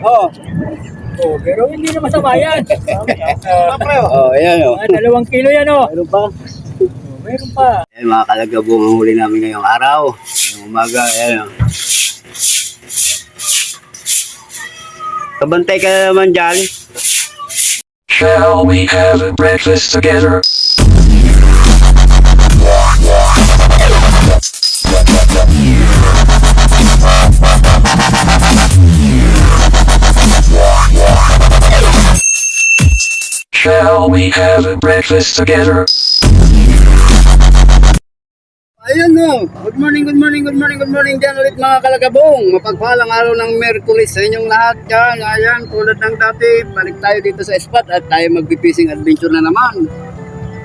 Oh. Oh, pero hindi na masama yan. Ayan o. 2 kilo yan oh. Meron pa. Meron pa. Ayan mga kalagabong ang huli namin ngayong araw. Ngayong umaga, ayan o. Kabantay ka naman dyan. Shall we have breakfast together? Shall we have breakfast together? Ayun no. Good morning, good morning, good morning, good morning dyan ulit mga kalagabong. Mapagpalang araw ng Merkulis sa inyong lahat dyan. Ayan, tulad ng dati, balik tayo dito sa spot at tayo mag-fishing adventure na naman.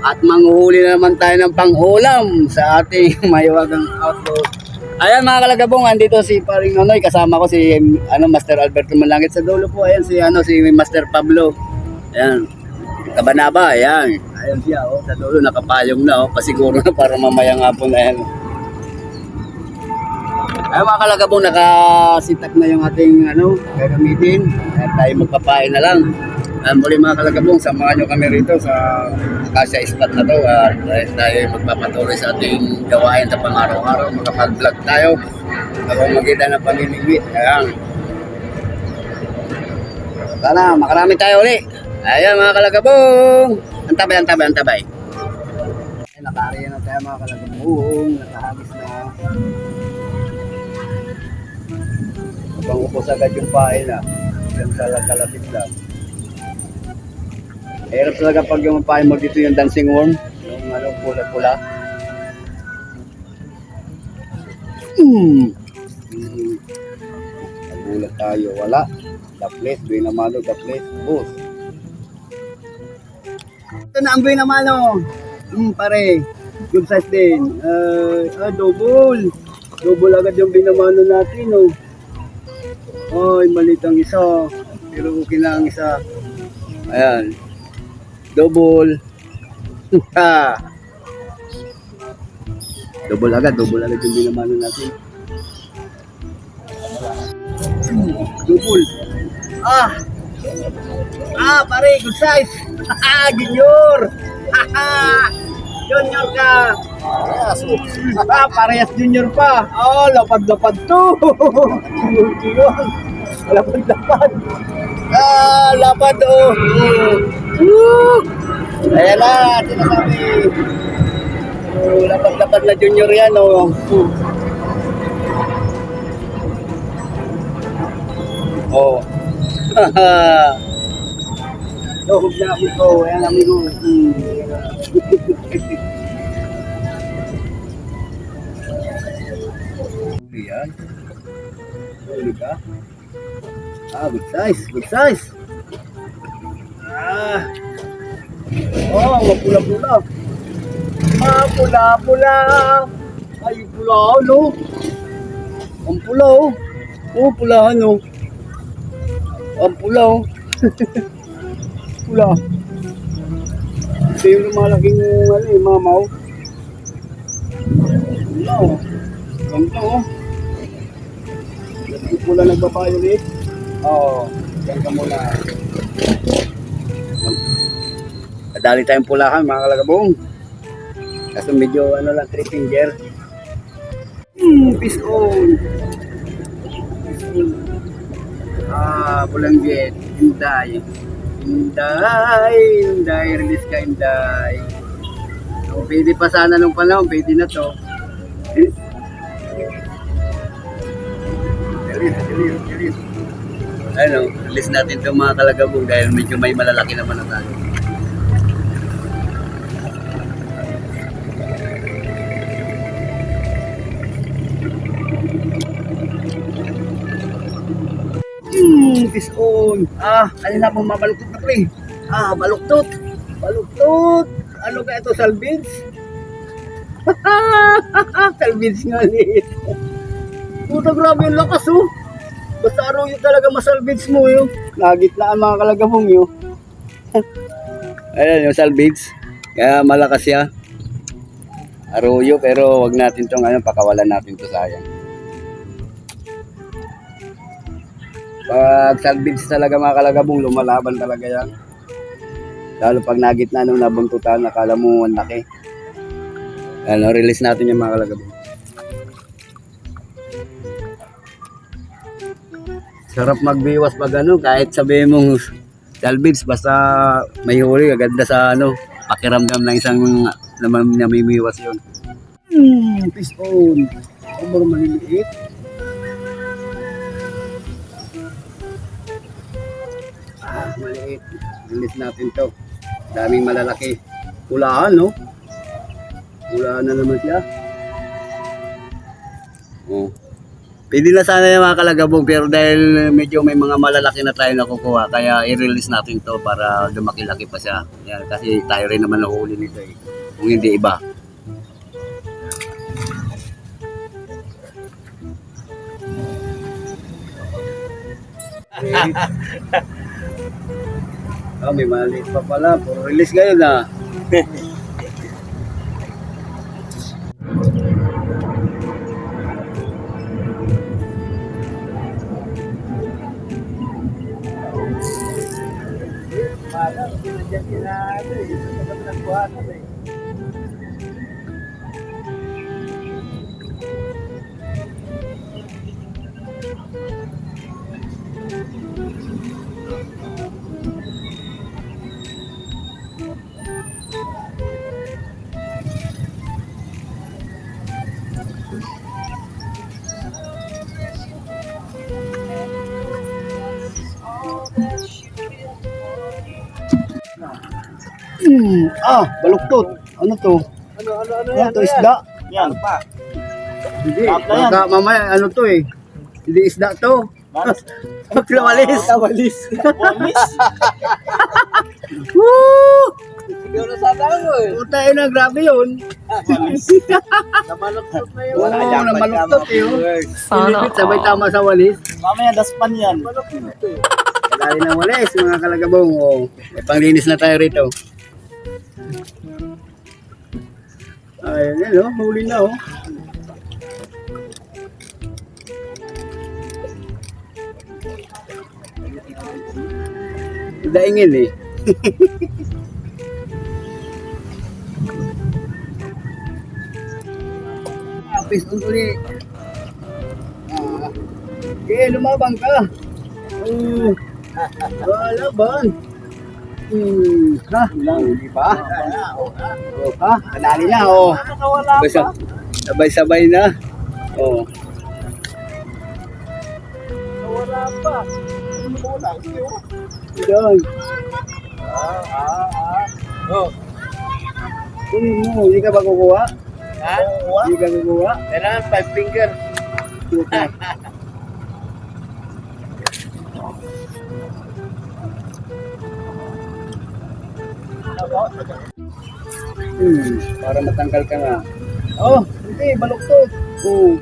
At manghuhuli na naman tayo ng pang-ulam sa ating mahiwagang outdoor. Ayan mga kalagabong, andito si Paring Nonoy, kasama ko si Master Alberto Malangit sa dulo po. Ayan si Master Pablo. Ayan. Kabanaba, ayan. Ayan siya, oh, sa dulo nakapayong na, oh, pasiguro na para mamaya nga po na yan. Ay mga kalagabong, nakasitak na yung ating gagamitin. At tayo magpapain na lang. Muli mga kalagabong, samahan nyo kami rito sa Acacia spot na to. At tayo magpapatuloy sa ating gawain sa pang-araw-araw. Makapag-vlog tayo. Ako maganda ng pamimigwi. Ayan. Sana makarami tayo ulit. Ayan mga kalagabong. Antabay. Ay, nakariyan na tayo mga kalagabong. Nakahagis na. Upang upos agad yung pain na. Diyan sa kalapit lang. Hirap talaga pag yung pain mo dito yung dancing worm. Yung pula-pula. Nagulat tayo. Wala. Daplet. Doy naman o. Daplet. Bus. Ito na ang buhay naman o. Pare. Good size din. Double. Double agad yung binamano natin o. Ay, malit ang isa. Pero okay na ang isa. Ayan. Double. Double agad yung binamano natin. Double. Pare, good size. Junior. Junior ka. Parehas junior pa. Lapad-lapad to. Lapad-lapad. Lapad oh. Ayan na, sinasabi. Lapad-lapad na junior yan oh. Oh. Hug na amigo, ayan amigo. Ayan. Huli ka? Good size. Mapula-pula. Pula-pula. Ay, pula, no? Ang pula, oh. Pulahan, no? Ang pula, oh. Pula. Ito yung malaking mamaw. Pula, oh. Ganda, oh. Yung pula nagbabayo ulit. Yan ka muna. Kadali tayong pulahan mga kalagabong. Kaso medyo 3 finger. Fish on. Bulangget. Inday. Release ka, Inday. Pwede pa sana nung panahon. Pwede na to. Release. Release natin itong mga kalagabong dahil medyo may malalaki naman na tayo. Fish on. Kanina pong mabaluktot na pre. Baluktot. Ano kaya ito? Salvage? Salvage nga ulit. Puta, grabe yung lakas oh. Basta araw yun talaga masalvage mo yun. Nagitlaan mga kalagabong yun. Ayan yung salvage. Kaya malakas siya. Arroyo, pero wag natin tong pakawalan natin to, sayang. Pag salvage talaga mga kalagabong, lumalaban talaga yan. Lalo pag nagitna nung nabuntutan, nakala mo ang laki. Ano, release natin yung mga kalagabong. Sarap magbiwas pag ano, kahit sabihin mong salvage, basta may huli, aganda sa ano, pakiramdam ng isang naman namimiwas yun. Fish on. Sobrang maliliit. Maliit. Release natin to. Daming malalaki. Pulaan, no? Pulaan na naman siya. Oh. Pwede na sana yung mga kalagabong, pero dahil medyo may mga malalaki na tayo nakukuha, kaya i-release natin to para lumaki-laki pa siya. Yan, kasi tayo rin naman nahuli nito eh. Kung hindi iba. May maliit pa pala. Puro release ngayon ah. Baluktot. Ano to? Ano to, isda? Yan pa. Hindi. Baka mamaya, ano to eh. Hindi isda to. Paglawalis. Walis. Woo! Siguro sa tango eh. Puta na, grabe yun. Namaluktot na yun. Oo, namaluktot yun. Pilipit, sabay tama sa walis. Mamaya daspan yan. Dali ng walis, mga kalagabong. Oh, may panglinis na tayo rito. Ayun yan, oh. Huli na, oh. Daingin eh. Apis uli. Lumabang ka. Laban. Ha? Hindi ba? Ha? Kadali na, oh. Sabay-sabay na. Oh. Wala pa. Yan. Oh. Kunin mo, hindi ka ba kukuha? Ha? Hindi ka kukuha? Kailangan 5 finger. Puta. Para matanggal ka nga. Oh, hindi, baluktot. Oh.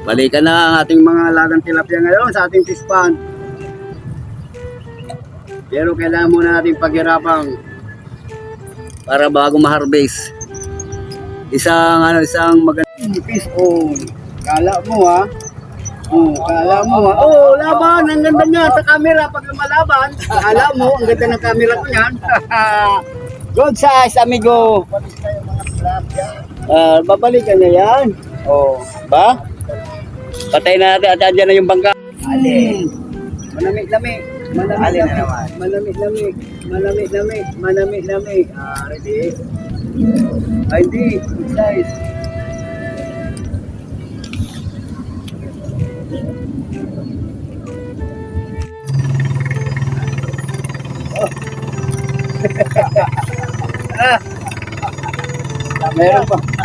Balikan na ang ating mga lagang tilapia ngayon sa ating fish pond. Pero kailangan muna natin paghirapang para bago ma-harvest. Isang magandang fish on. Kala mo ha. Kala mo ha. Oh, laban, ang ganda niya sa camera pag lumalaban. Kala mo, ang ganda ng camera ko niyan. Good size, amigo. Babalikan niya yan. Oh, ba? Patay na natin at andyan na yung bangka. Manamig-lamig. Manamig-lamig. Manamig-lamig. Ready? Hindi. Good size.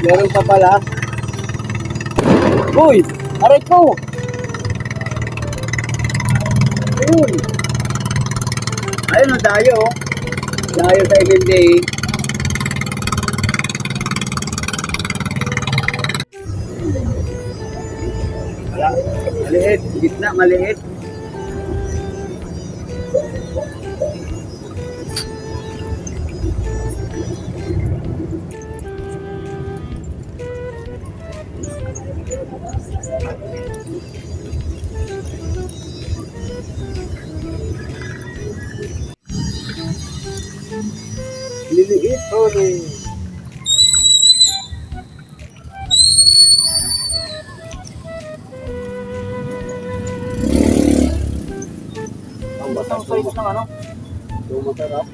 Meron pa pala. Uy! Aray ko! Ayun! Ayun ang dayo. Dayo sa MMDA. Maliit, gitna, maliit. Liliit, huli. Ang Ang size ng ano? masarap.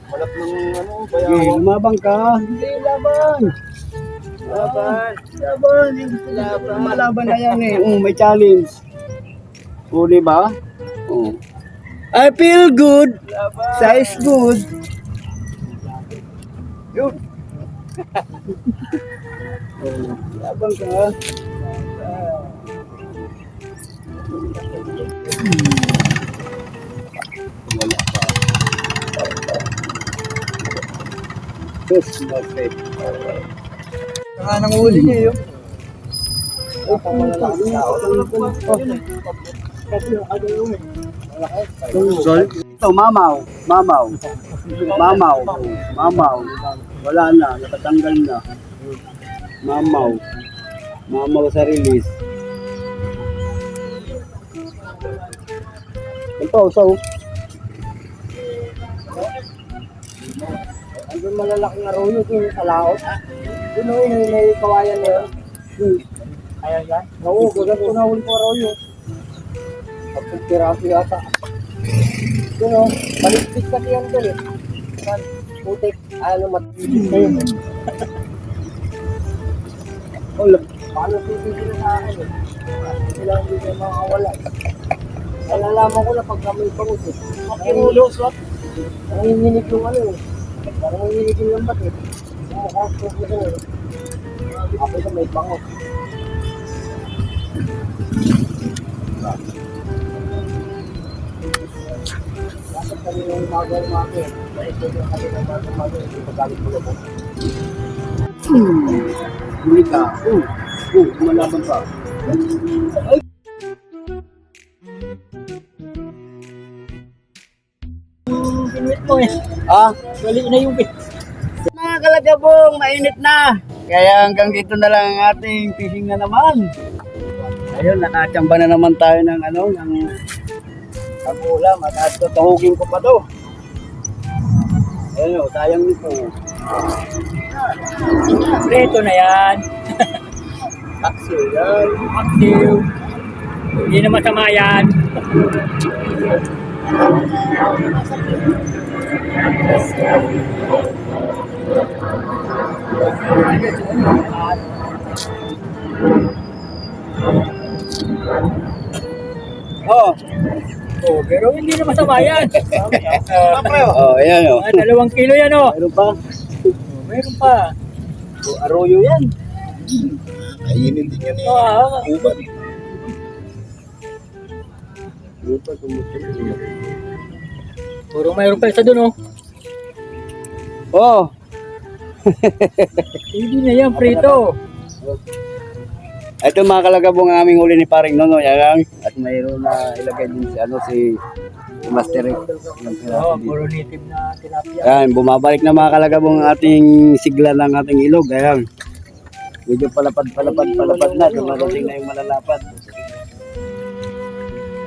Malap ng ano, Sige, bayaw. lumabang ka. Hindi, laban. Laban. Laban. Laban. Malaban na yan eh. May challenge. O, diba? Oh. I feel good. Laban. Size good. Yun. Oh, laban ka. Wala pa. Yes, perfect. Saka nang huli niya yun. Oh, pamalalaki na. Kasi yung ano yun eh. Sol? Ito, mamaw. Mamaw. Mamaw. Mamaw. Wala na. Natatanggal na. Mamaw. Mamaw sa release. Ito, so. Andun malalaking arroyo yun sa laot. Yun o, yung may kawayan na yun. Ayan yan? Oo, gulat ko na huli ko arroyo. Kapag piraso yata. Yun o, baliktid kasi yan doon eh. Yan, putik. Ano, matibig na yun. Wala. Paano titigil sa akin eh? Sila hindi na makawala. Nalalaman ko na pag kami pangus eh. Makinulos, what? Nanginginig yung ano eh. Parang nanginginig yung lambat eh. Mukhang suko na eh. Ako sa may pangus. Bakit kami yung umaga-umaga eh? Dahil ito yung kami ng umaga-umaga eh. Hindi pagalit ko lang. Huli ka. Kumalaban ka. Pinuwit mo eh. Ah, Bali na yung bit. mga kalagabong, mainit na. Kaya hanggang dito na lang ang ating fishing na naman. Ayun, nakachamba na naman tayo ng ano, ng ulam. At tutahugin ko pa to. Ayun, sayang nito. Preto na yan. Taxi, yan. Active. Hindi na masama yan. Oh, Oh, pero hindi na masama yan. ayan o. 2 kilo yan oh. Mayroon pa. Meron pa. Arroyo yan. Kainin din yan eh. Ah, Uban. puro mayroon pa isa dun oh. Oh, Hindi na yan, prito. ito mga kalagabong ang aming huli ni Paring Nono. Yan. At mayroon na ilagay din si Master Rick. Oh, puro native na tilapia. Yan, bumabalik na mga kalagabong ang ating sigla ng ating ilog. Ayan. Medyo palapad na. Dumarating na yung malalapad.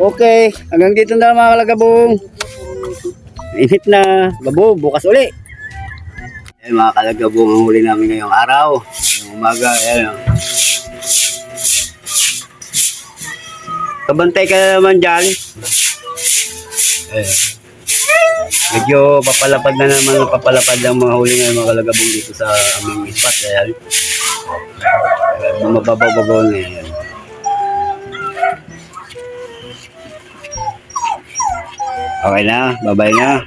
Okay, hanggang dito na mga kalagabong. Init na. Gabo, bukas uli. Ayan mga kalagabong ang huli namin ngayong araw. Ngayong umaga, ayan. Kabantay ka naman dyan. Ayan. Medyo papalapad na naman, papalapad ang mga huli ngayon mga kalagabong dito sa aming spot. Ayan. Mababaw-babaw na yan. Okay na, babay na.